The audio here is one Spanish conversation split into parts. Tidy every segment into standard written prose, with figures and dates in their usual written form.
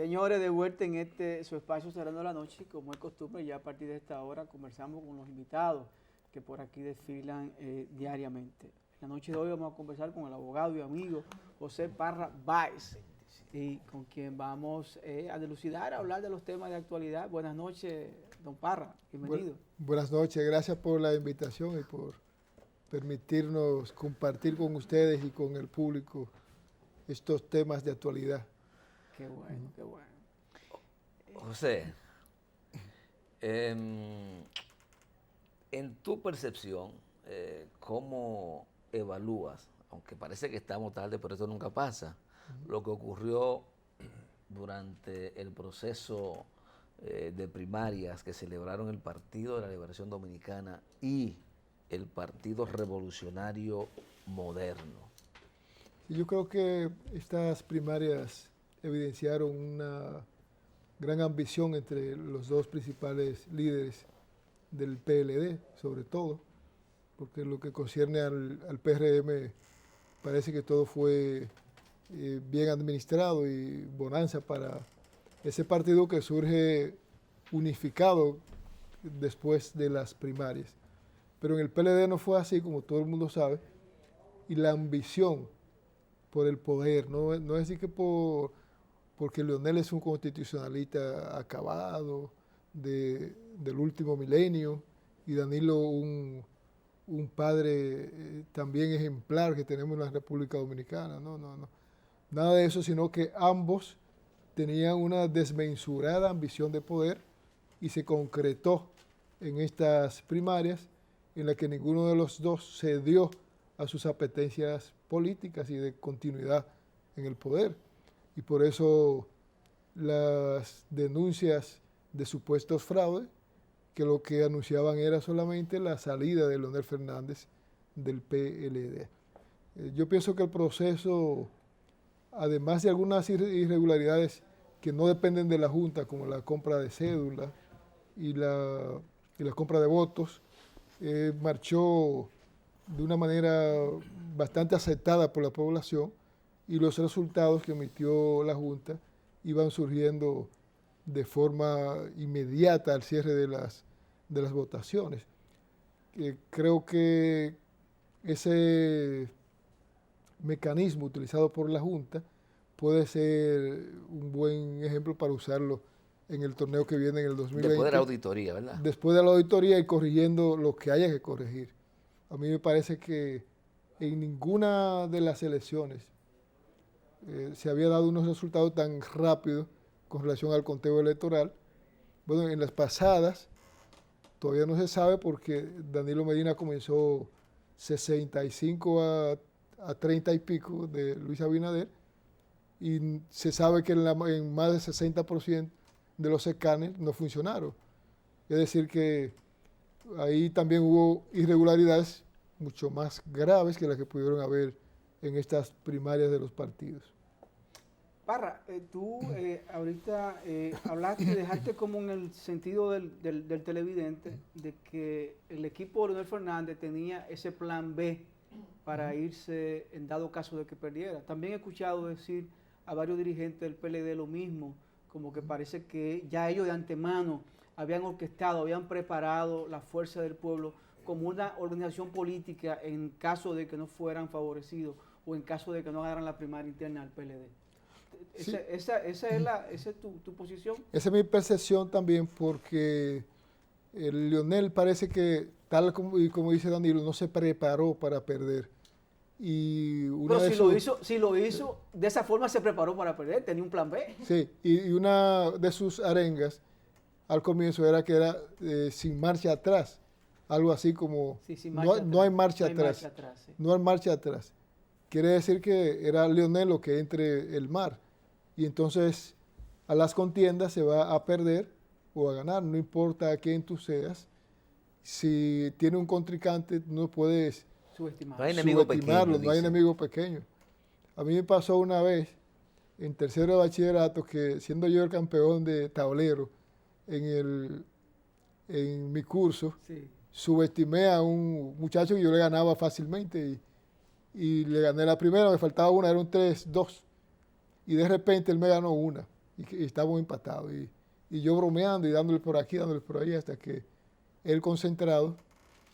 Señores, de vuelta en su espacio Cerrando la Noche, como es costumbre, ya a partir de esta hora conversamos con los invitados que por aquí desfilan diariamente. La noche de hoy vamos a conversar con el abogado y amigo José Parra Báez, y con quien vamos a dilucidar, a hablar de los temas de actualidad. Buenas noches, don Parra, bienvenido. Buenas noches, gracias por la invitación y por permitirnos compartir con ustedes y con el público estos temas de actualidad. Qué bueno, qué bueno. José, en tu percepción, ¿cómo evalúas, aunque parece que estamos tarde, pero eso nunca pasa, lo que ocurrió durante el proceso de primarias que celebraron el Partido de la Liberación Dominicana y el Partido Revolucionario Moderno? Yo creo que estas primarias evidenciaron una gran ambición entre los dos principales líderes del PLD, sobre todo, porque lo que concierne al PRM parece que todo fue bien administrado y bonanza para ese partido que surge unificado después de las primarias. Pero en el PLD no fue así, como todo el mundo sabe, y la ambición por el poder, no es decir que porque Leonel es un constitucionalista acabado del último milenio y Danilo un padre también ejemplar que tenemos en la República Dominicana, no. Nada de eso, sino que ambos tenían una desmesurada ambición de poder y se concretó en estas primarias en las que ninguno de los dos cedió a sus apetencias políticas y de continuidad en el poder. Y por eso las denuncias de supuestos fraudes, que lo que anunciaban era solamente la salida de Leonel Fernández del PLD. Yo pienso que el proceso, además de algunas irregularidades que no dependen de la Junta, como la compra de cédula y la compra de votos, marchó de una manera bastante aceptada por la población, y los resultados que emitió la Junta iban surgiendo de forma inmediata al cierre de las votaciones. Creo que ese mecanismo utilizado por la Junta puede ser un buen ejemplo para usarlo en el torneo que viene en el 2020. Después de la auditoría, ¿verdad? Después de la auditoría y corrigiendo lo que haya que corregir. A mí me parece que en ninguna de las elecciones se había dado unos resultados tan rápidos con relación al conteo electoral. Bueno, en las pasadas todavía no se sabe porque Danilo Medina comenzó 65 a 30 y pico de Luis Abinader, y se sabe que en más del 60% de los escáneres no funcionaron. Es decir que ahí también hubo irregularidades mucho más graves que las que pudieron haber en estas primarias de los partidos. Parra, tú ahorita hablaste, dejaste como en el sentido del televidente de que el equipo de Leonel Fernández tenía ese plan B para irse en dado caso de que perdiera. También he escuchado decir a varios dirigentes del PLD lo mismo, como que parece que ya ellos de antemano habían orquestado, habían preparado la fuerza del pueblo como una organización política en caso de que no fueran favorecidos o en caso de que no ganaran la primaria interna del PLD. Sí. ¿Esa es tu posición? Esa es mi percepción también, porque el Leonel parece que, tal como dice Danilo, no se preparó para perder. Y pero si lo hizo, de esa forma se preparó para perder, tenía un plan B. Sí, y una de sus arengas al comienzo era que era sin marcha atrás, algo así como Sí, no hay marcha atrás, sí. no hay marcha atrás. Quiere decir que era Leonel lo que entre el mar, y entonces a las contiendas se va a perder o a ganar, no importa a quién tú seas. Si tiene un contrincante, no puedes Subestimado. No hay enemigo pequeño, no hay enemigo pequeño. A mí me pasó una vez en tercero de bachillerato que, siendo yo el campeón de tablero en mi curso, Sí. subestimé a un muchacho que yo le ganaba fácilmente y le gané la primera, me faltaba una, era un 3-2, y de repente él me ganó una. y que estábamos empatados. Y yo bromeando y dándole por aquí, dándole por ahí, hasta que él concentrado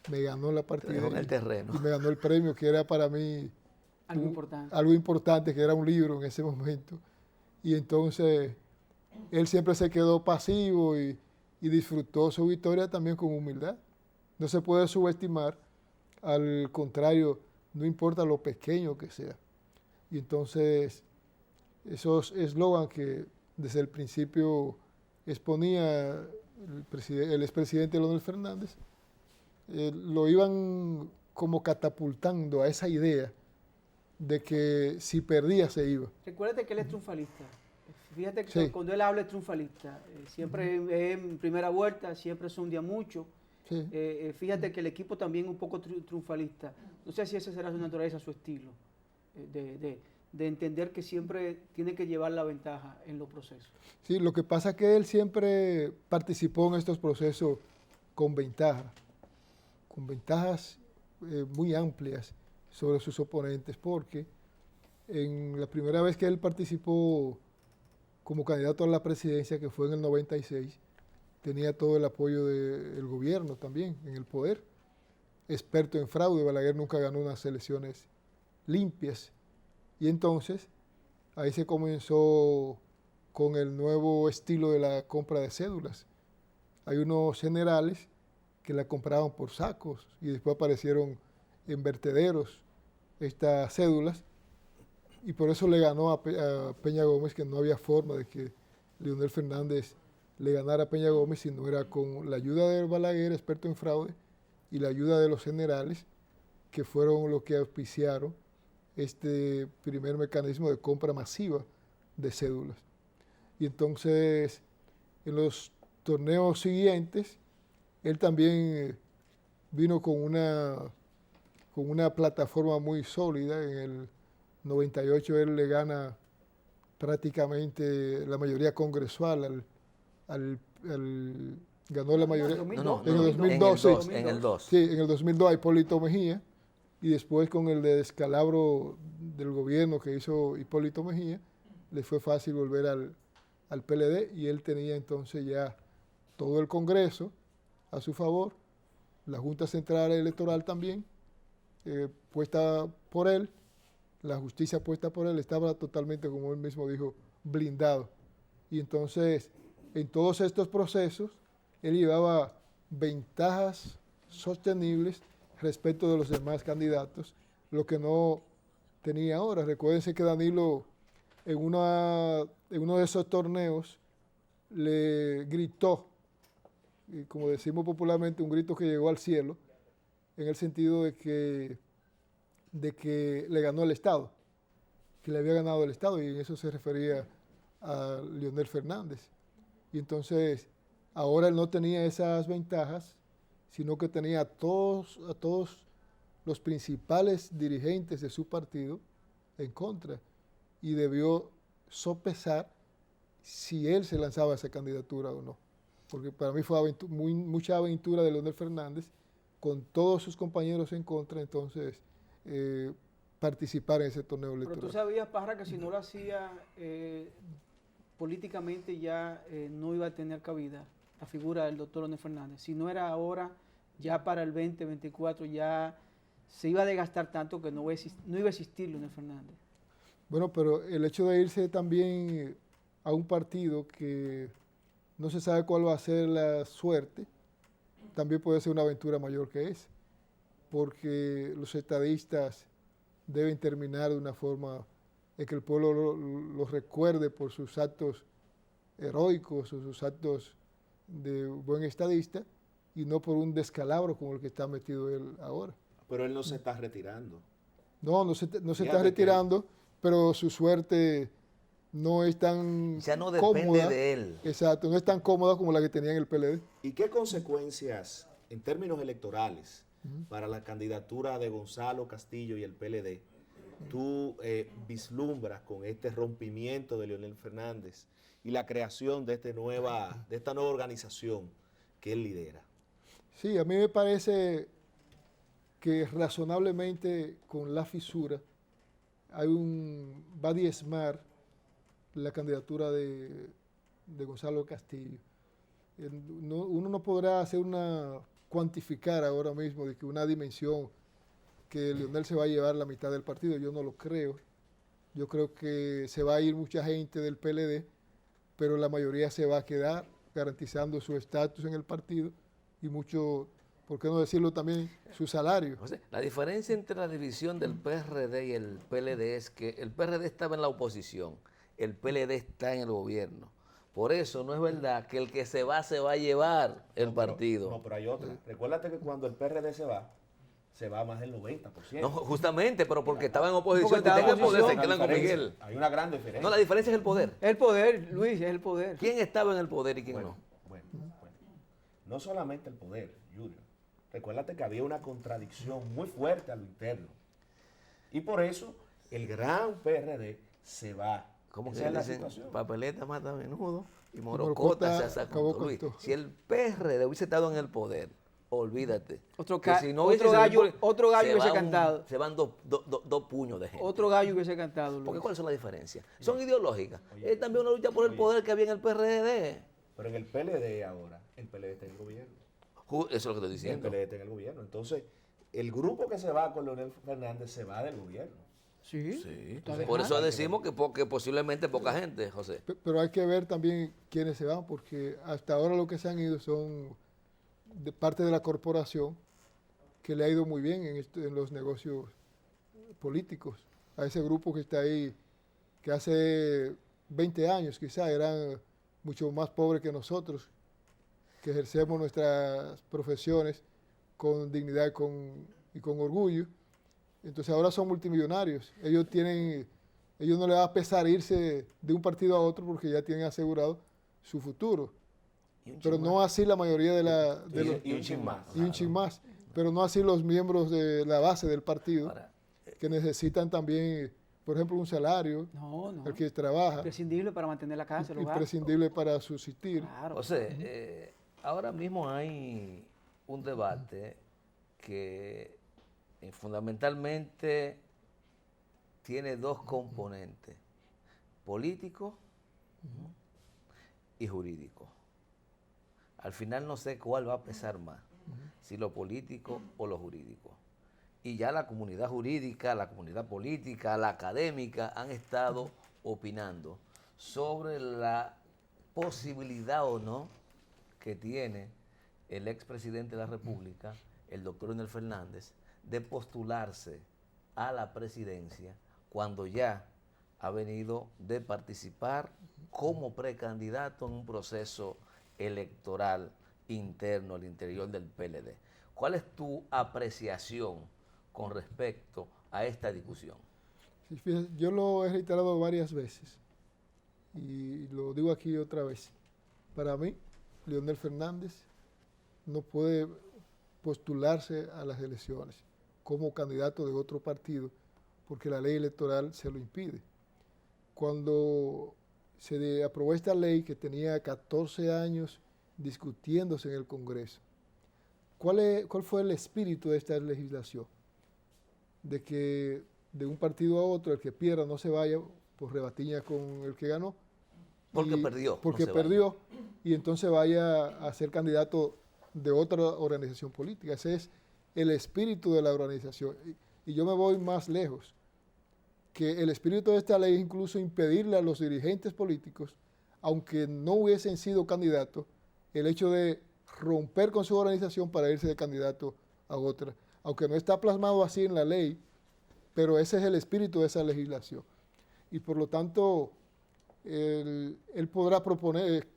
me ganó la Te partida dejó en el terreno. y me ganó el premio, que era para mí Algo importante. algo importante, que era un libro en ese momento. Y entonces él siempre se quedó pasivo y disfrutó su victoria también con humildad. No se puede subestimar, al contrario, no importa lo pequeño que sea. Y entonces esos eslogan que desde el principio exponía el expresidente Leonel Fernández, lo iban como catapultando a esa idea de que si perdía se iba. Recuérdate que él es triunfalista. Fíjate que Sí. cuando él habla es triunfalista. Siempre es en primera vuelta, siempre es un día mucho. Sí. Fíjate que el equipo también es un poco triunfalista. No sé si esa será su naturaleza, su estilo, de entender que siempre tiene que llevar la ventaja en los procesos. Sí, lo que pasa es que él siempre participó en estos procesos con ventajas muy amplias sobre sus oponentes, porque en la primera vez que él participó como candidato a la presidencia, que fue en el 96, tenía todo el apoyo del gobierno también en el poder. Experto en fraude, Balaguer nunca ganó unas elecciones limpias. Y entonces ahí se comenzó con el nuevo estilo de la compra de cédulas. Hay unos generales que la compraban por sacos y después aparecieron en vertederos estas cédulas, y por eso le ganó a Peña Gómez, que no había forma de que Leonel Fernández le ganara a Peña Gómez si no era con la ayuda de Balaguer, experto en fraude, y la ayuda de los generales, que fueron los que auspiciaron este primer mecanismo de compra masiva de cédulas. Y entonces, en los torneos siguientes, él también vino con una plataforma muy sólida. En el 98 él le gana prácticamente la mayoría congresual ganó la mayoría. No, en el No, 2002, sí. en el 2. Sí, en el 2002 a Hipólito Mejía, y después con el descalabro del gobierno que hizo Hipólito Mejía, le fue fácil volver al PLD, y él tenía entonces ya todo el Congreso a su favor, la Junta Central Electoral también, puesta por él, la justicia puesta por él, estaba totalmente, como él mismo dijo, blindado. Y entonces, en todos estos procesos, él llevaba ventajas sostenibles respecto de los demás candidatos, lo que no tenía ahora. Recuérdense que Danilo en uno de esos torneos le gritó, y como decimos popularmente, un grito que llegó al cielo, en el sentido de que le ganó el Estado, que le había ganado el Estado, y en eso se refería a Leonel Fernández. Y entonces, ahora él no tenía esas ventajas, sino que tenía a todos los principales dirigentes de su partido en contra, y debió sopesar si él se lanzaba a esa candidatura o no. Porque para mí fue mucha aventura de Leonel Fernández, con todos sus compañeros en contra, entonces participar en ese torneo electoral. Pero tú sabías, Parra, que si no lo hacía políticamente ya no iba a tener cabida la figura del doctor Leonel Fernández. Si no era ahora, ya para el 2024 ya se iba a desgastar tanto que no iba a existir Leonel Fernández. Bueno, pero el hecho de irse también a un partido que no se sabe cuál va a ser la suerte, también puede ser una aventura mayor que esa, porque los estadistas deben terminar de una forma en que el pueblo los recuerde por sus actos heroicos o sus actos de buen estadista, y no por un descalabro como el que está metido él ahora. Pero él no se está retirando. No se está retirando, pero su suerte no es tan Ya no depende cómoda. de él. Exacto, no es tan cómoda como la que tenía en el PLD. ¿Y qué consecuencias en términos electorales para la candidatura de Gonzalo Castillo y el PLD tú vislumbras con este rompimiento de Leonel Fernández y la creación de esta nueva organización que él lidera? Sí, a mí me parece que razonablemente con la fisura va a diezmar la candidatura de Gonzalo Castillo. Uno no podrá cuantificar ahora mismo de que una dimensión que Leonel se va a llevar la mitad del partido, yo no lo creo. Yo creo que se va a ir mucha gente del PLD, pero la mayoría se va a quedar garantizando su estatus en el partido y mucho, ¿por qué no decirlo también, su salario? O sea, la diferencia entre la división del PRD y el PLD es que el PRD estaba en la oposición, el PLD está en el gobierno. Por eso no es verdad que el que se va a llevar el partido. No, pero hay otra. Recuérdate que cuando el PRD se va más del 90%. No, justamente, pero porque estaba en oposición, Porque estaba en en poder, se oposición. quedan con Miguel. Hay una gran diferencia. No, la diferencia es el poder. El poder, Luis, es el poder. ¿Quién estaba en el poder y quién Bueno, no? bueno. No solamente el poder, Julio. Recuérdate que había una contradicción muy fuerte a lo interno. Y por eso el gran PRD se va. ¿Cómo Esa que es la dicen? situación. Papeleta mata a menudo y Morocota Morocota se acabó sacó. con Luis, todo. si el PRD hubiese estado en el poder, olvídate. Otro, Que si no otro hubiese gallo, sido- otro gallo se hubiese va cantado. Se van dos puños de gente. Otro gallo hubiese cantado, Luis. Porque ¿cuáles son las diferencias? Son ideológicas. Es también una lucha por el poder que había en el PRD. Pero en el PLD ahora, el PLD está en el gobierno. Eso es lo que estoy El diciendo. PLD está en el gobierno. Entonces, el grupo que se va con Leonel Fernández se va del gobierno. Sí. Sí. Está Por eso dejando. decimos que posiblemente poca gente, José. Pero hay que ver también quiénes se van, porque hasta ahora lo que se han ido son de parte de la corporación, que le ha ido muy bien en los negocios políticos. A ese grupo que está ahí, que hace 20 años quizá eran mucho más pobres que nosotros, que ejercemos nuestras profesiones con dignidad y con orgullo. Entonces ahora son multimillonarios. Ellos no les va a pesar irse de un partido a otro porque ya tienen asegurado su futuro. Y un Pero chin no más. así la mayoría de los... Y un chin más. Y un chin más. Pero no así los miembros de la base del partido, Ahora, que necesitan también, por ejemplo, un salario, No, no. el que trabaja, Imprescindible para mantener la casa, el hogar. imprescindible para subsistir. Claro. José, ahora mismo hay un debate que fundamentalmente tiene dos componentes, político y jurídico. Al final no sé cuál va a pesar más, si lo político o lo jurídico. Y ya la comunidad jurídica, la comunidad política, la académica han estado opinando sobre la posibilidad o no que tiene el expresidente de la República, el doctor Leonel Fernández, de postularse a la presidencia cuando ya ha venido de participar como precandidato en un proceso electoral interno al interior del PLD. ¿Cuál es tu apreciación con respecto a esta discusión? Sí, fíjate, yo lo he reiterado varias veces y lo digo aquí otra vez. Para mí, Leonel Fernández no puede postularse a las elecciones como candidato de otro partido porque la ley electoral se lo impide. Cuando se aprobó esta ley que tenía 14 años discutiéndose en el Congreso, ¿cuál fue el espíritu de esta legislación? De que de un partido a otro el que pierda no se vaya por rebatiña con el que ganó. Porque perdió. Porque no se perdió y entonces vaya a ser candidato de otra organización política. Ese es el espíritu de la organización. Y yo me voy más lejos, que el espíritu de esta ley es incluso impedirle a los dirigentes políticos, aunque no hubiesen sido candidatos, el hecho de romper con su organización para irse de candidato a otra. Aunque no está plasmado así en la ley, pero ese es el espíritu de esa legislación. Y por lo tanto, él podrá proponer,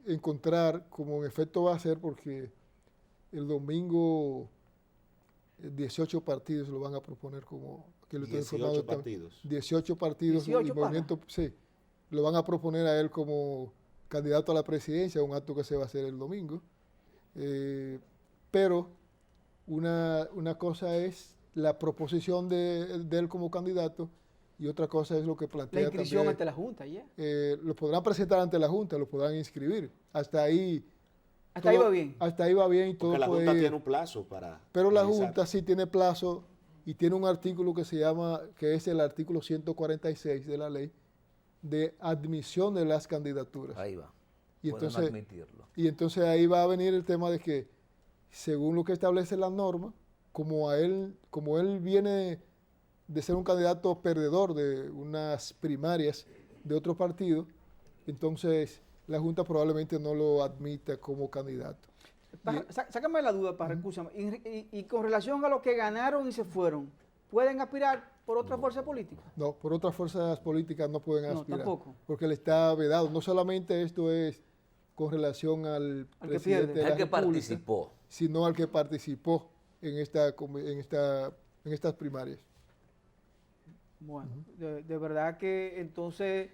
encontrar, como en efecto va a ser, porque el domingo 18 partidos lo van a proponer como... que lo estoy 18 informando partidos. 18 partidos 18 y movimiento, sí, lo van a proponer a él como candidato a la presidencia, un acto que se va a hacer el domingo. Pero una cosa es la proposición de él como candidato y otra cosa es lo que plantea La inscripción también, ante la Junta, ya. lo podrán presentar ante la Junta, lo podrán inscribir. Hasta ahí Hasta ahí va bien. Hasta ahí va bien y todo Porque la puede Junta ir. tiene un plazo para... Pero la realizar. Junta sí tiene plazo y tiene un artículo que se llama, que es el artículo 146 de la ley, de admisión de las candidaturas. Ahí va. Y Pueden entonces, admitirlo. y entonces ahí va a venir el tema de que, según lo que establece la norma, como él viene de ser un candidato perdedor de unas primarias de otro partido, entonces la Junta probablemente no lo admita como candidato. Sácame la duda, para recúsame. Y con relación a los que ganaron y se fueron, ¿pueden aspirar por otra fuerza política? No, por otras fuerzas políticas no pueden No, aspirar. tampoco. Porque le está vedado. No solamente esto es con relación al Al que presidente pierde. de la El que República, participó. sino al que participó en estas primarias. Bueno, de verdad que entonces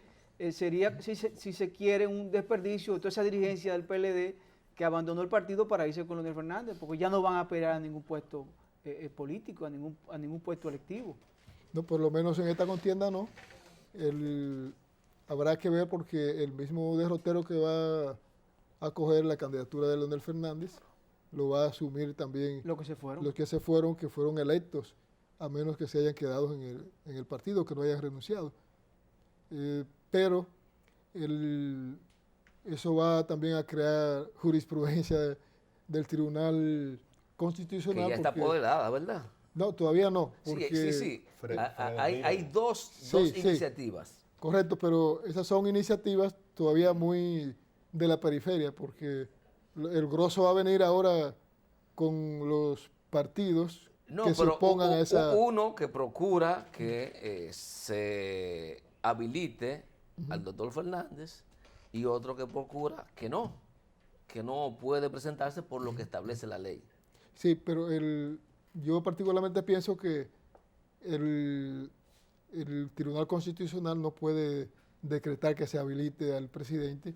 sería, si se quiere, un desperdicio de toda esa dirigencia del PLD que abandonó el partido para irse con Leonel Fernández, porque ya no van a aspirar a ningún puesto político, a ningún puesto electivo. No, por lo menos en esta contienda no. Habrá que ver porque el mismo derrotero que va a coger la candidatura de Leonel Fernández lo va a asumir también Los que se fueron. los que fueron electos, a menos que se hayan quedado en el partido, que no hayan renunciado. Pero eso va también a crear jurisprudencia del Tribunal Constitucional. Que ya está apoderada, ¿verdad? No, todavía no. Sí, Porque, sí. Fred Hay dos Sí. iniciativas. Correcto, pero esas son iniciativas todavía muy de la periferia, porque el grosso va a venir ahora con los partidos No, que se pero opongan a esa... uno que procura que se habilite al doctor Fernández y otro que procura que no puede presentarse por lo que establece la ley. Sí, pero yo particularmente pienso que el Tribunal Constitucional no puede decretar que se habilite al presidente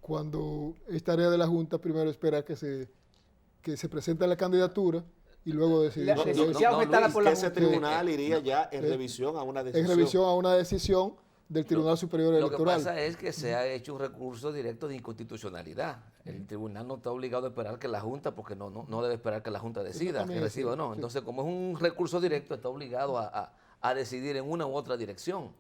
cuando es tarea de la Junta primero esperar que se presente la candidatura y luego decidir. La- sobre no, eso. ya aumentada Luis, por la que ese Junta. tribunal iría ya en revisión a una En decisión. revisión a una decisión del Tribunal Superior Lo que Electoral. pasa es que se ha hecho un recurso directo de inconstitucionalidad. El tribunal no está obligado a esperar que la Junta, porque no debe esperar que la Junta decida, también que es reciba o no. cierto, sí. Entonces, como es un recurso directo, está obligado a decidir en una u otra dirección.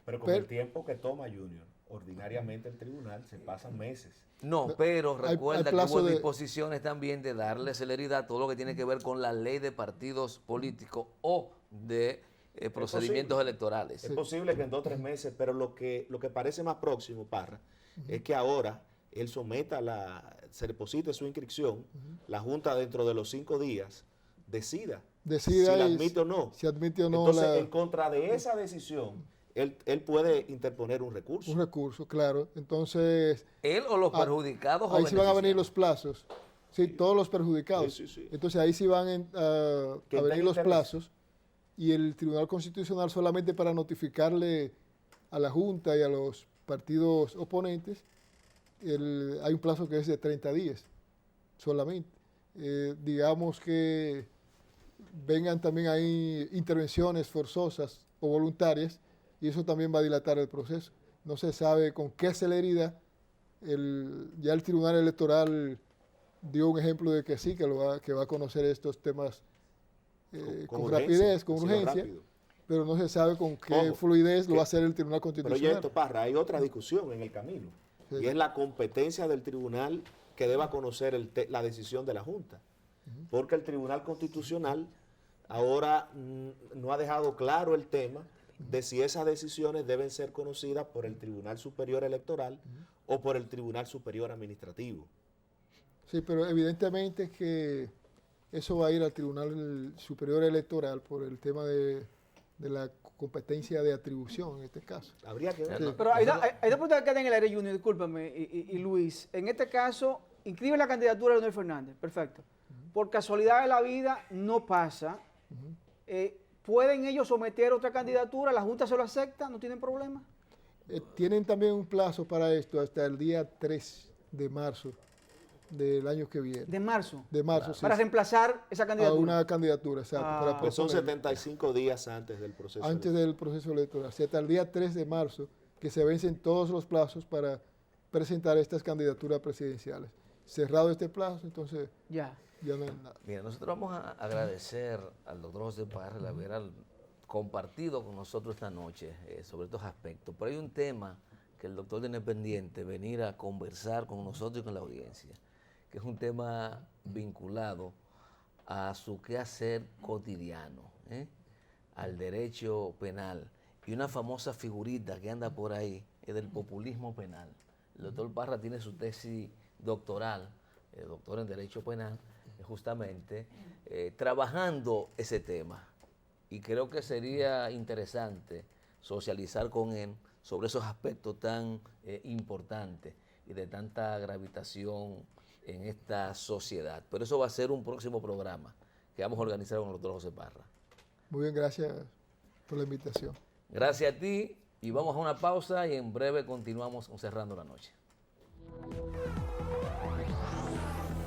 Pero con Pero- el tiempo que toma Junior, ordinariamente el tribunal se pasan meses. No, pero hay recuerda que plazo hubo de- disposiciones también de darle celeridad a todo lo que tiene que ver con la ley de partidos políticos o de procedimientos posible. electorales. Es posible que en 2 o 3 meses, pero lo que parece más próximo, Parra, es que ahora él se deposite su inscripción, la Junta dentro de los 5 días decida si la y admite o no. Si admite o no Entonces, en contra de esa decisión, él puede interponer un recurso. un recurso, claro. Entonces, Él o los perjudicados o ahí sí van a venir beneficiados. los plazos. Sí, todos los perjudicados. Sí, sí, sí. Entonces ahí sí van a Que venir tenga los interés. plazos y el Tribunal Constitucional solamente para notificarle a la Junta y a los partidos oponentes, hay un plazo que es de 30 días solamente. Digamos que vengan también ahí intervenciones forzosas o voluntarias y eso también va a dilatar el proceso. No se sabe con qué celeridad. Ya el Tribunal Electoral dio un ejemplo de que sí, que va a conocer estos temas con urgencia, rapidez, con ha sido urgencia, rápido. pero no se sabe con qué Ojo, fluidez lo que- va a hacer el Tribunal Pero Constitucional. ya esto, Parra, hay otra discusión en el camino. Sí. Y es la competencia del tribunal que deba conocer la decisión de la Junta. Porque el Tribunal Constitucional ahora no ha dejado claro el tema de si esas decisiones deben ser conocidas por el Tribunal Superior Electoral o por el Tribunal Superior Administrativo. Sí, pero evidentemente que eso va a ir al Tribunal Superior Electoral por el tema de la competencia de atribución en este caso. Habría que ver. Sí. Pero hay dos preguntas que quedan en el aire, Junior, discúlpame, y Luis. En este caso, inscribe la candidatura de Leonel Fernández, perfecto. Por casualidad de la vida, no pasa. ¿Pueden ellos someter otra candidatura? ¿La Junta se lo acepta? ¿No tienen problema? Tienen también un plazo para esto hasta el día 3 de marzo del año que viene. De marzo. De marzo, sí. Para reemplazar esa A candidatura. una candidatura, exacto. Ah. para Pues son proponerla. 75 días antes del proceso. Antes del proceso electoral, o sea, hasta el día 3 de marzo, que se vencen todos los plazos para presentar estas candidaturas presidenciales. Cerrado este plazo, entonces Ya. ya no hay nada. Mira, nosotros vamos a agradecer al doctor José Parra el haber compartido con nosotros esta noche sobre estos aspectos. Pero hay un tema que el doctor tiene pendiente venir a conversar con nosotros y con la audiencia, que es un tema vinculado a su quehacer cotidiano, al derecho penal. Y una famosa figurita que anda por ahí es del populismo penal. El doctor Parra tiene su tesis doctoral, doctor en Derecho Penal, justamente trabajando ese tema. Y creo que sería interesante socializar con él sobre esos aspectos tan importantes y de tanta gravitación en esta sociedad. Pero eso va a ser un próximo programa que vamos a organizar con el doctor José Parra. Muy bien, gracias por la invitación. Gracias a ti y vamos a una pausa y en breve continuamos cerrando la noche.